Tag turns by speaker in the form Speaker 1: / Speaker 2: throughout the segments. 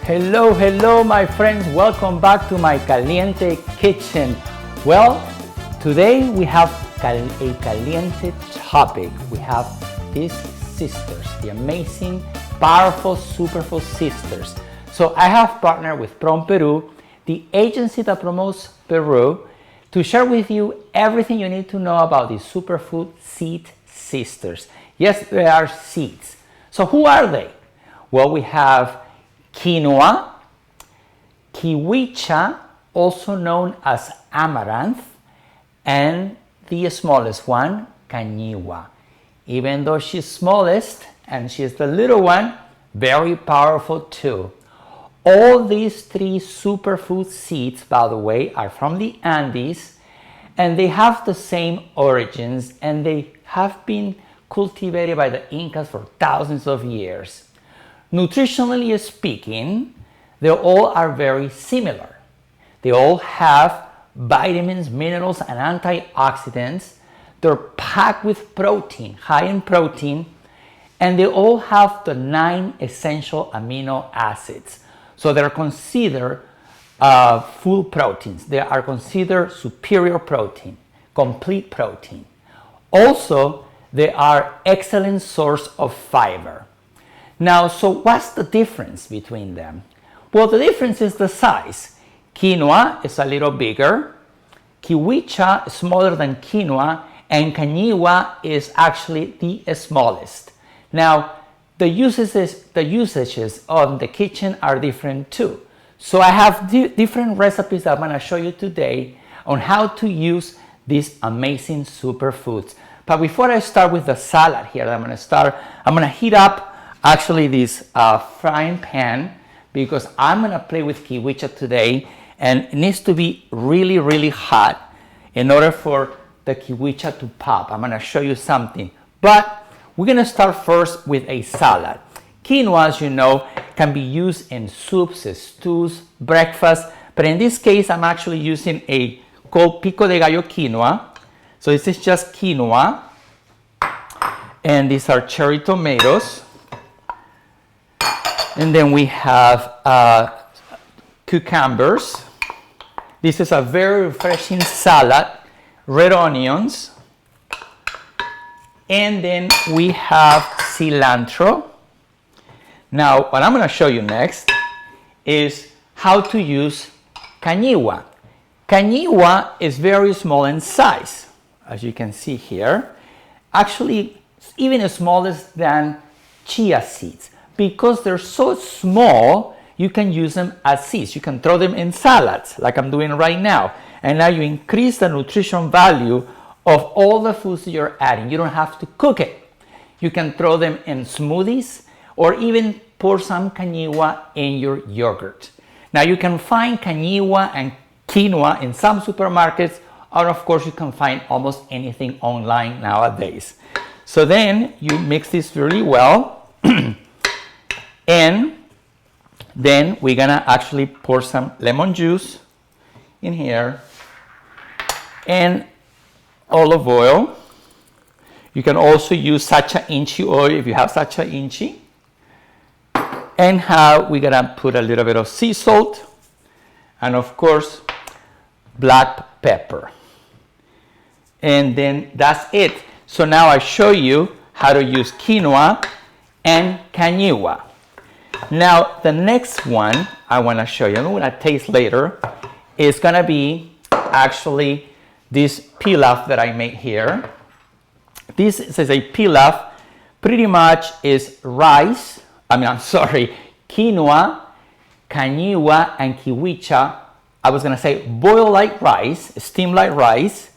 Speaker 1: Hello, hello, my friends. Welcome back to my caliente kitchen. Well, today we have a caliente topic. We have these sisters, the amazing, powerful Superfood sisters. So I have partnered with Prom Peru, the agency that promotes Peru, to share with you everything you need to know about the Superfood seed sisters. Yes, they are seeds. So who are they? Well, we have quinoa, kiwicha, also known as amaranth, and the smallest one, Kañiwa. Even though she's smallest and she's the little one, very powerful too. All these three superfood seeds, by the way, are from the Andes, and they have the same origins, and they have been cultivated by the Incas for thousands of years. Nutritionally speaking, they all are very similar. They all have vitamins, minerals, and antioxidants. They're packed with protein, high in protein, and they all have the 9 essential amino acids. So they're considered full proteins. They are considered superior protein, complete protein. Also, they are excellent source of fiber. Now, so what's the difference between them? Well, the difference is the size. Quinoa is a little bigger, kiwicha is smaller than quinoa, and Kañiwa is actually the smallest. Now, the usages of the kitchen are different too. So I have different recipes that I'm going to show you today on how to use these amazing superfoods. But before I start with the salad here, I'm going to heat up actually this frying pan, because I'm going to play with kiwicha today, and it needs to be really, really hot in order for the kiwicha to pop. I'm going to show you something. But we're going to start first with a salad. Quinoa, as you know, can be used in soups, stews, breakfast, but in this case, I'm actually using a called pico de gallo quinoa. So this is just quinoa, and these are cherry tomatoes. And then we have cucumbers. This is a very refreshing salad. Red onions. And then we have cilantro. Now, what I'm going to show you next is how to use Kañiwa. Kañiwa is very small in size, as you can see here. Actually, even smaller than chia seeds. Because they're so small, you can use them as seeds. You can throw them in salads, like I'm doing right now. And now you increase the nutrition value of all the foods that you're adding. You don't have to cook it. You can throw them in smoothies, or even pour some Kañiwa in your yogurt. Now you can find Kañiwa and quinoa in some supermarkets, or of course you can find almost anything online nowadays. So then you mix this really well. And then we're gonna actually pour some lemon juice in here and olive oil. You can also use sacha inchi oil if you have sacha inchi. And we're gonna put a little bit of sea salt and of course black pepper. And then that's it. So now I show you how to use quinoa and Kañiwa. Now, the next one I want to show you, I'm going to taste later, is going to be actually this pilaf that I made here. This is a pilaf, pretty much is rice, quinoa, Kañiwa, and kiwicha. I was going to say boil like rice, steam like rice,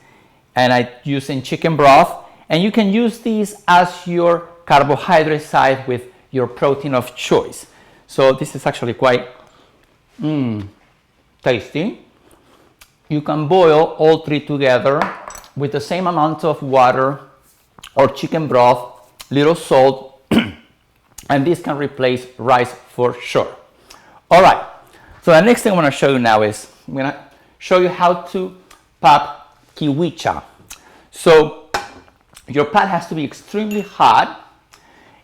Speaker 1: and I use in chicken broth. And you can use these as your carbohydrate side with your protein of choice. So this is actually quite tasty. You can boil all three together with the same amount of water or chicken broth, little salt, and this can replace rice for sure. All right, so the next thing I want to show you now is I'm going to show you how to pop kiwicha. So your pot has to be extremely hot,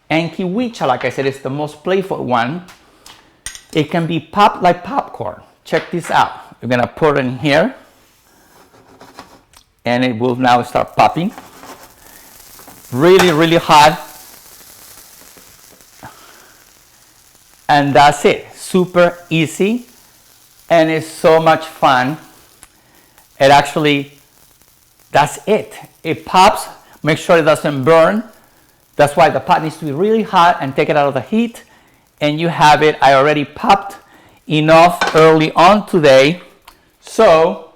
Speaker 1: and kiwicha, like I said, is the most playful one. It can be popped like popcorn. Check this out. We're gonna put it in here, and it will now start popping. Really, really hot. And that's it. Super easy, and it's so much fun. It actually, that's it. It pops. Make sure it doesn't burn. That's why the pot needs to be really hot, and take it out of the heat. And you have it. I already popped enough early on today, so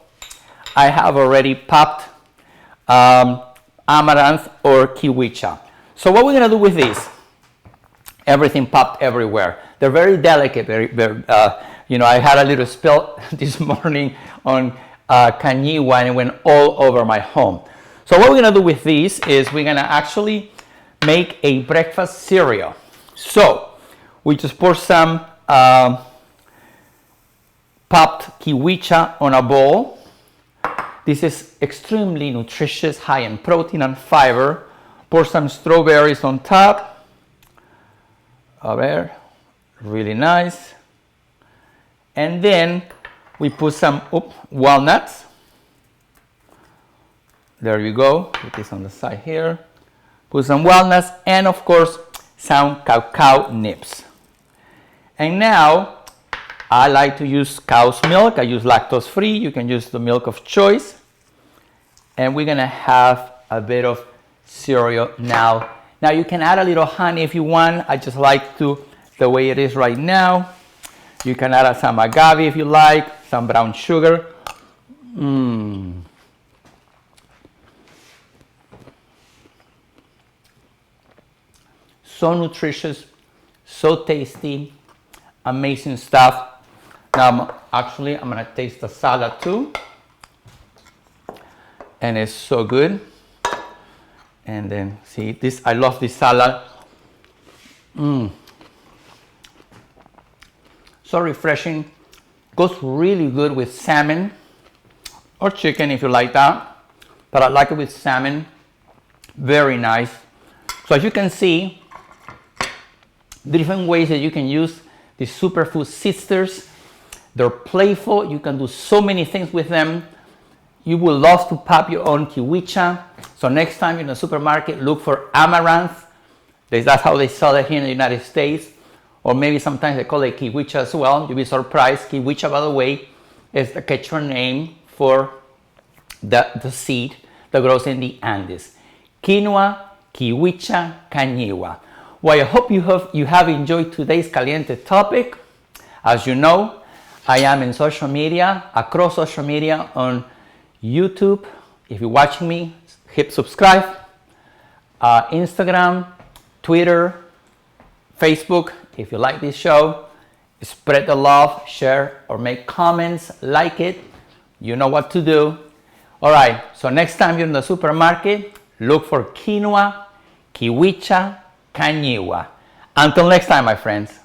Speaker 1: I have already popped amaranth or kiwicha. So what we're gonna do with these? Everything popped everywhere. They're very delicate. You know, I had a little spill this morning on Kañiwa, and it went all over my home. So what we're gonna do with these is we're gonna actually make a breakfast cereal. So we just pour some popped kiwicha on a bowl. This is extremely nutritious, high in protein and fiber. Pour some strawberries on top. Over there, really nice. And then we put some walnuts. There you go. Put this on the side here. Put some walnuts, and of course some cacao nibs. And now I like to use cow's milk. I use lactose free. You can use the milk of choice. And we're gonna have a bit of cereal now. Now you can add a little honey if you want. I just like to the way it is right now. You can add some agave if you like, some brown sugar. So nutritious, so tasty, amazing stuff. Now I'm gonna taste the salad too. And it's so good. And then see this, I love this salad. So refreshing. Goes really good with salmon or chicken if you like that. But I like it with salmon. Very nice. So as you can see, different ways that you can use the Superfood sisters. They're playful. You can do so many things with them. You will love to pop your own kiwicha. So next time you're in the supermarket, look for amaranth. That's how they sell it here in the United States. Or maybe sometimes they call it kiwicha as well. You'll be surprised. Kiwicha, by the way, is the Quechua name for the seed that grows in the Andes. Quinoa, kiwicha, Kañiwa. Well, I hope you have enjoyed today's caliente topic. As you know, I am in social media, across social media on YouTube. If you're watching me, hit subscribe. Instagram, Twitter, Facebook. If you like this show, spread the love, share, or make comments, like it. You know what to do. All right, so next time you're in the supermarket, look for quinoa, kiwicha, Kañiwa. Until next time, my friends.